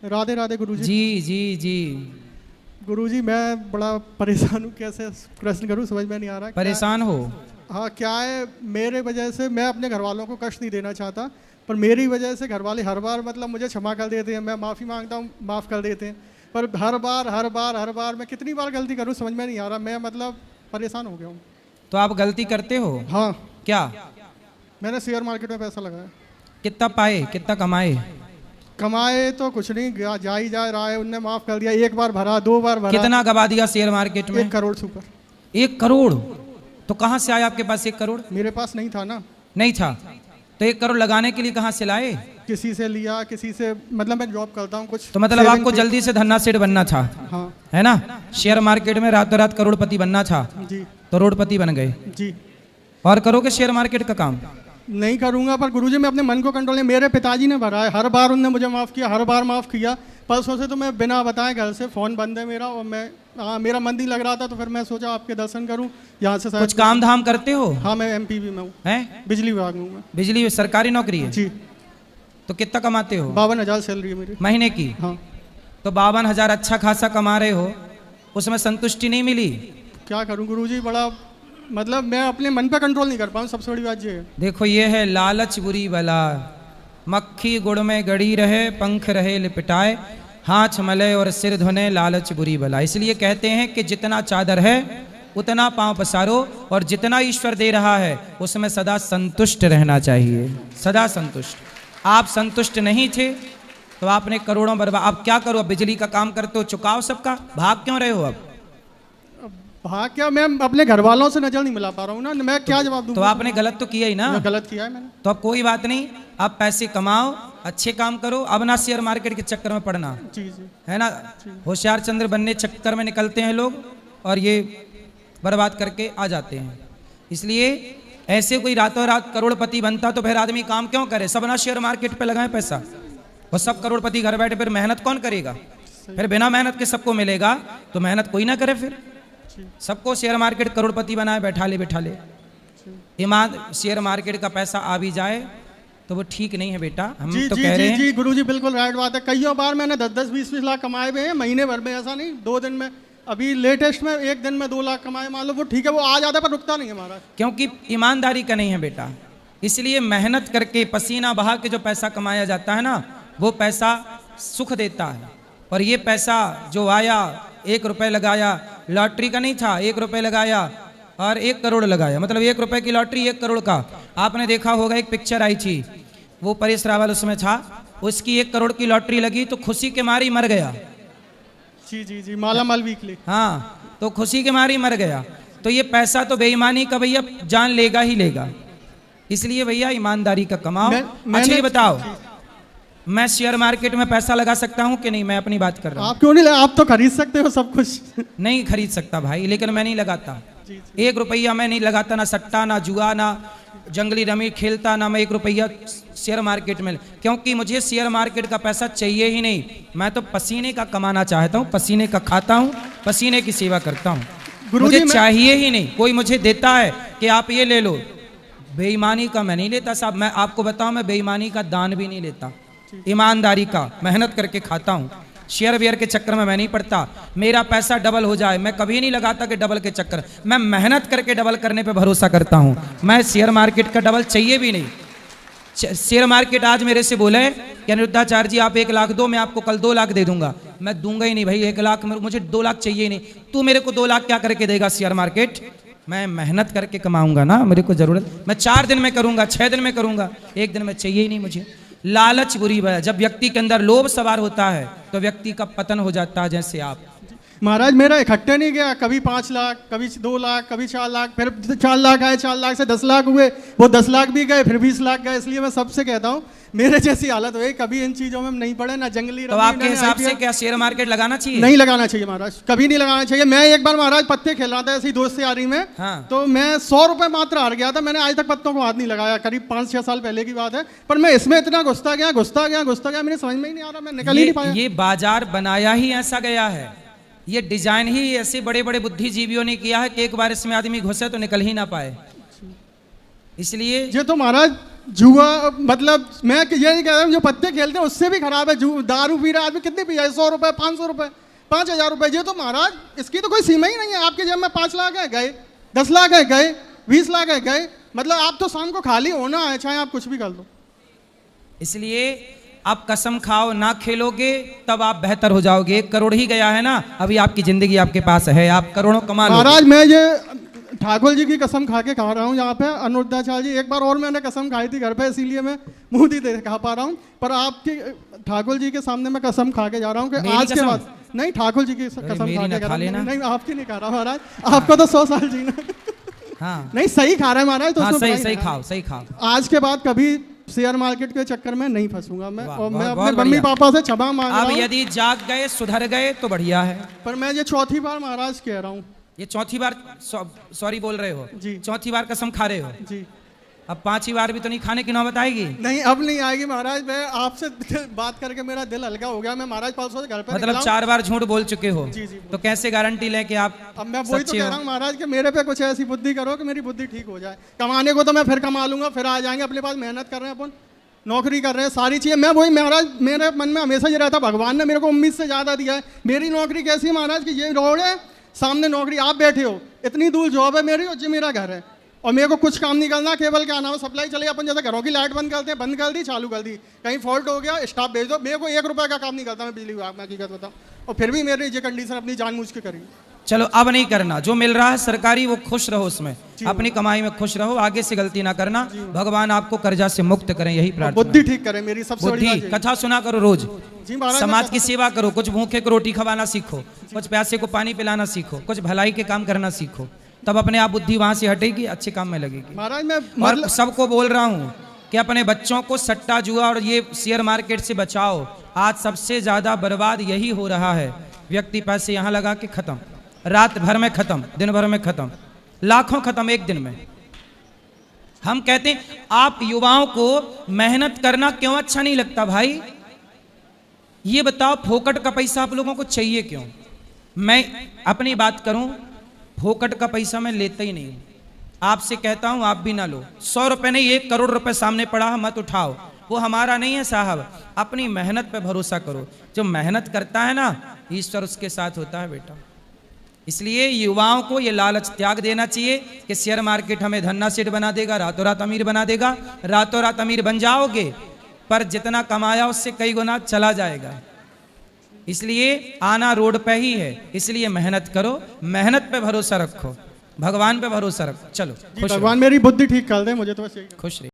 राधे राधे गुरुजी। जी जी जी। गुरुजी मैं बड़ा परेशान हूँ, कैसे प्रश्न करूँ समझ में नहीं आ रहा। परेशान हो? हाँ, क्या है मेरे वजह से, मैं अपने घर वालों को कष्ट नहीं देना चाहता, पर मेरी वजह से घर वाले हर बार मतलब मुझे क्षमा कर देते हैं, मैं माफ़ी मांगता हूँ माफ़ कर देते हैं, पर हर बार मैं कितनी बार गलती करूँ समझ में नहीं आ रहा। मैं मतलब परेशान हो गया हूँ। तो आप गलती करते हो? हाँ। क्या? मैंने शेयर मार्केट में पैसा लगाया। कितना पाए, कितना कमाए? कमाए तो कुछ नहीं, जा ही जा रहा है, उनने माफ़ कर दिया, एक बार भरा, 2 बार भरा। कितना गवा दिया शेयर मार्केट में? 1 करोड़ से ऊपर। 1 करोड़? तो कहाँ से आया आपके पास 1 करोड़? मेरे पास नहीं था ना। नहीं था तो 1 करोड़ लगाने के लिए कहाँ से लाए? किसी से लिया, किसी से, मतलब मैं जॉब करता हूँ कुछ। तो मतलब आपको जल्दी से धन्ना सेठ बनना था? हाँ। है ना? शेयर मार्केट में रातों रात करोड़पति बनना था जी। तो करोड़पति बन गए। जी। और करोगे शेयर मार्केट का काम? नहीं करूंगा, पर गुरुजी मैं अपने मन को कंट्रोल नहीं, मेरे पिताजी ने भरा है, हर बार उनने मुझे माफ़ किया, हर बार माफ़ किया। परसों से तो मैं बिना बताए घर से, फ़ोन बंद है मेरा, और मैं मेरा मन नहीं लग रहा था, तो फिर मैं सोचा आपके दर्शन करूं यहाँ से। कुछ काम धाम करते हो? हाँ, मैं एमपीवी में हूँ। हैं? बिजली विभाग में हूँ मैं। बिजली सरकारी नौकरी है? जी। तो कितना कमाते हो? 52,000 सैलरी है मेरी महीने की? हाँ। तो 52,000 अच्छा खासा कमा रहे हो, उसमें संतुष्टि नहीं मिली? क्या करूँ गुरुजी, बड़ा मतलब मैं अपने मन पे कंट्रोल नहीं कर पाऊँ, सबसे बड़ी बात ये है। देखो ये है लालच बुरी बला, मक्खी गुड़ में गड़ी रहे, पंख रहे लिपटाए, हाथ मले और सिर धुने, लालच बुरी बला। इसलिए कहते हैं कि जितना चादर है उतना पांव पसारो, और जितना ईश्वर दे रहा है उसमें सदा संतुष्ट रहना चाहिए, सदा संतुष्ट। आप संतुष्ट नहीं थे तो आपने करोड़ों बर्बाद। अब क्या करो? अब बिजली का काम करते हो, चुकाओ सबका, भाग क्यों रहे हो? अब हाँ, क्या मैं अपने घर वालों से नजर नहीं मिला पा रहा हूँ ना, मैं क्या जवाब दूँ? तो आपने गलत तो किया ही ना। गलत किया है मैंने। तो अब कोई बात नहीं, आप पैसे कमाओ, अच्छे काम करो, अब ना शेयर मार्केट के चक्कर में पड़ना। जी जी। है ना? होशियार चंद्र बनने चक्कर में निकलते हैं लोग और ये बर्बाद करके आ जाते हैं। इसलिए ऐसे कोई रातों रात करोड़पति बनता तो फिर आदमी काम क्यों करे? सब ना शेयर मार्केट पे लगाए पैसा, और सब करोड़पति घर बैठे, फिर मेहनत कौन करेगा? फिर बिना मेहनत के सबको मिलेगा, तो मेहनत कोई ना करे। फिर सबको शेयर मार्केट करोड़पति बनाए, बैठा ले। ईमान शेयर मार्केट का पैसा आ भी जाए तो वो ठीक नहीं है बेटा। हम जी, तो जी, कह रहे हैं। जी गुरुजी बिल्कुल राइट बात है। कईयों बार मैंने 10-10, 20-20 लाख कमाए हुए हैं महीने भर में, ऐसा नहीं 2 दिन में। अभी लेटेस्ट में 1 दिन में 2 लाख कमाए, मान लो, वो ठीक है, वो आ जाता है पर रुकता नहीं हमारा। क्योंकि ईमानदारी का नहीं है बेटा। इसलिए मेहनत करके पसीना बहा के जो पैसा कमाया जाता है ना, वो पैसा सुख देता है। और ये पैसा जो आया, 1 रुपये लगाया, लॉटरी का नहीं था, 1 रुपये लगाया और 1 करोड़ लगाया, मतलब 1 रुपये की लॉटरी 1 करोड़ का। आपने देखा होगा एक पिक्चर आई थी, वो परेश रावल उसमें था, उसकी 1 करोड़ की लॉटरी लगी तो खुशी के मारी मर गया। जी जी जी, माला माल वीकली। हाँ, तो खुशी के मारी मर गया। तो ये पैसा तो बेईमानी का भैया जान लेगा ही लेगा। इसलिए भैया ईमानदारी का कमाओ। अच्छा ये बताओ, मैं शेयर मार्केट में पैसा लगा सकता हूँ कि नहीं? मैं अपनी बात कर रहा हूँ। आप क्यों नहीं आप तो खरीद सकते हो सब कुछ। नहीं खरीद सकता भाई, लेकिन मैं नहीं लगाता। 1 रुपया मैं नहीं लगाता, ना सट्टा, ना जुआ, ना जंगली रमी खेलता, ना मैं 1 रुपया शेयर मार्केट में, क्योंकि मुझे शेयर मार्केट का पैसा चाहिए ही नहीं। मैं तो पसीने का कमाना चाहता हूँ, पसीने का खाता हूँ, पसीने की सेवा करता हूँ। मुझे चाहिए ही नहीं। कोई मुझे देता है कि आप ये ले लो, बेईमानी का मैं नहीं लेता साहब। मैं आपको बताऊं, मैं बेईमानी का दान भी नहीं लेता, ईमानदारी का मेहनत करके खाता हूँ। शेयर वेयर के चक्कर में मैं नहीं पड़ता। मेरा पैसा डबल हो जाए, मैं कभी नहीं लगाता कि डबल के चक्कर, मैं मेहनत करके डबल करने पे भरोसा करता हूँ। मैं शेयर मार्केट का डबल चाहिए भी नहीं। शेयर मार्केट आज मेरे से बोले कि अनिरुद्धाचार्य जी आप 1 लाख दो, मैं आपको कल 2 लाख दे दूंगा। मैं दूंगा ही नहीं भाई 1 लाख, मुझे 2 लाख चाहिए नहीं। तू मेरे को 2 लाख क्या करके देगा शेयर मार्केट? मैं मेहनत करके कमाऊंगा ना, मेरे को जरूरत, मैं 4 दिन में करूंगा, 6 दिन में करूंगा, 1 दिन में चाहिए ही नहीं मुझे। लालच बुरी है। जब व्यक्ति के अंदर लोभ सवार होता है तो व्यक्ति का पतन हो जाता है। जैसे आप महाराज, मेरा इकट्ठे नहीं गया, कभी 5 लाख, कभी 2 लाख, कभी 4 लाख, फिर 4 लाख आए, 4 लाख से 10 लाख हुए, वो 10 लाख भी गए, फिर 20 लाख गए। इसलिए मैं सबसे कहता हूँ मेरे जैसी हालत हुई, कभी इन चीजों में नहीं पड़े, ना जंगली। तो आपके हिसाब से क्या शेयर मार्केट लगाना चाहिए? नहीं लगाना चाहिए महाराज, कभी नहीं लगाना चाहिए। मैं एक बार महाराज पत्ते खेल रहा था ऐसी दोस्त यारी में। हाँ। तो मैं 100 रुपए मात्र हार गया था। मैंने आज तक पत्तों को हाथ नहीं लगाया, करीब 5-6 साल पहले की बात है। पर मैं इसमें इतना घुसता गया, मेरे समझ में ही नहीं आ रहा, मैं निकल ही नहीं पाया। ये बाजार बनाया ही ऐसा गया है, ये डिजाइन ही ऐसे बड़े बड़े बुद्धिजीवियों ने किया है कि एक बार इसमें आदमी घुसे तो निकल ही ना पाए। इसलिए ये तो महाराज जुआ मतलब मैं ये नहीं कह रहा हूँ, जो पत्ते खेलते हैं उससे भी खराब है। दारू पी रहा आदमी कितने पिया है, 100 रुपए, 500 रुपए, 5,000 रुपए, ये तो महाराज इसकी तो कोई सीमा ही नहीं है। आपके जेब में 5 लाख है गए, 10 लाख है गए, 20 लाख है गए, मतलब आप तो शाम को खाली होना है, चाहे आप कुछ भी कर लो। इसलिए आप कसम खाओ, ना खेलोगे तब आप बेहतर हो जाओगे। 1 करोड़ ही गया है ना, अभी आपकी जिंदगी आपके पास है, आप करोड़ों कमा लोगे। महाराज मैं ये ठाकुर जी की कसम खा के खा रहा हूँ यहाँ पे, अनुरुद्धाचार्य जी, एक बार और मैंने कसम खाई थी घर पे, इसीलिए मैं मुंह नहीं खा पा रहा हूँ, पर आपकी ठाकुर जी के सामने मैं कसम खा के जा रहा हूँ कि आज के बाद नहीं, ठाकुर जी की कसम खा के नहीं, आपकी नहीं खा रहा महाराज, आपको तो 100 साल जीना। हाँ नहीं सही खा रहा है महाराज, तो सही खाओ, सही खाओ। आज के बाद कभी शेयर मार्केट के चक्कर में नहीं फंसूंगा मैं, और मैं अपने मम्मी पापा से क्षमा मांग रहा हूं। अब यदि जाग गए, सुधर गए तो बढ़िया है। पर मैं ये चौथी बार महाराज कह रहा हूँ, ये चौथी बार सॉरी बोल रहे हो जी, चौथी बार कसम खा रहे हो जी। अब 5वीं बार भी तो नहीं खाने की नौबत आएगी? नहीं अब नहीं आएगी महाराज, मैं आपसे बात करके मेरा दिल हल्का हो गया। मैं महाराज परसों से घर पे मतलब 4 बार झूठ बोल चुके हो। जी जी। तो कैसे गारंटी लें कि आप अब मैं वही तो कह रहा हूँ महाराज कि मेरे पे कुछ ऐसी बुद्धि करो कि मेरी बुद्धि ठीक हो जाए। कमाने को तो मैं फिर कमा लूंगा, फिर आ जाएंगे, अपने पास मेहनत कर रहे हैं अपन, नौकरी कर रहे हैं, सारी चीज़ें। मैं वही महाराज, मेरे मन में हमेशा ये रहता, भगवान ने मेरे को उम्मीद से ज़्यादा दिया है। मेरी नौकरी कैसी है महाराज कि ये रोड है, सामने नौकरी, आप बैठे हो, इतनी दूर जॉब है मेरी और ये मेरा घर है, और मेरे को कुछ काम नहीं करना, केवल क्या नाम है सप्लाई चले। अपन जैसे घरों की लाइट बंद करते हैं, बंद कर दी, चालू कर दी, कहीं फॉल्ट हो गया स्टाफ भेज दो। मेरे को 1 रुपये का काम नहीं करता मैं बिजली विभाग में, हकीकत बताऊँ, और फिर भी मेरी ये कंडीशन अपनी जानबूझ के करी। चलो अब नहीं करना, जो मिल रहा है सरकारी वो खुश रहो, उसमें अपनी कमाई में खुश रहो, आगे से गलती ना करना। भगवान आपको कर्जा से मुक्त करें, यही प्रार्थना। बुद्धि ठीक करें मेरी, सबसे बड़ी बुद्धि, कथा सुना करो रोज, जी महाराज, समाज की सेवा करो, कुछ भूखे को रोटी खवाना सीखो, कुछ प्यासे को पानी पिलाना सीखो, कुछ भलाई के काम करना सीखो, तब अपने आप बुद्धि वहां से हटेगी, अच्छे काम में लगेगी। महाराज मैं और सबको बोल रहा हूँ कि अपने बच्चों को सट्टा जुआ और ये शेयर मार्केट से बचाओ। आज सबसे ज्यादा बर्बाद यही हो रहा है। व्यक्ति पैसे यहाँ लगा के खत्म, रात भर में खत्म, दिन भर में खत्म, लाखों खत्म एक दिन में। हम कहते हैं आप युवाओं को मेहनत करना क्यों अच्छा नहीं लगता भाई? ये बताओ, फोकट का पैसा आप लोगों को चाहिए क्यों? मैं अपनी बात करूं, फोकट का पैसा मैं लेता ही नहीं हूं। आपसे कहता हूं आप भी ना लो। 100 रुपए नहीं, 1 करोड़ रुपए सामने पड़ा है, मत उठाओ, वो हमारा नहीं है साहब। अपनी मेहनत पे भरोसा करो, जो मेहनत करता है ना, ईश्वर उसके साथ होता है बेटा। इसलिए युवाओं को ये लालच त्याग देना चाहिए कि शेयर मार्केट हमें धन्ना सेठ बना देगा, रातों रात अमीर बना देगा। रातों रात अमीर बन जाओगे, पर जितना कमाया उससे कई गुना चला जाएगा। इसलिए आना रोड पे ही है, इसलिए मेहनत करो, मेहनत पे भरोसा रखो, भगवान पे भरोसा रखो। चलो खुश भगवान मेरी बुद्धि ठीक कर दे, मुझे तो बस यही। खुश रहिए।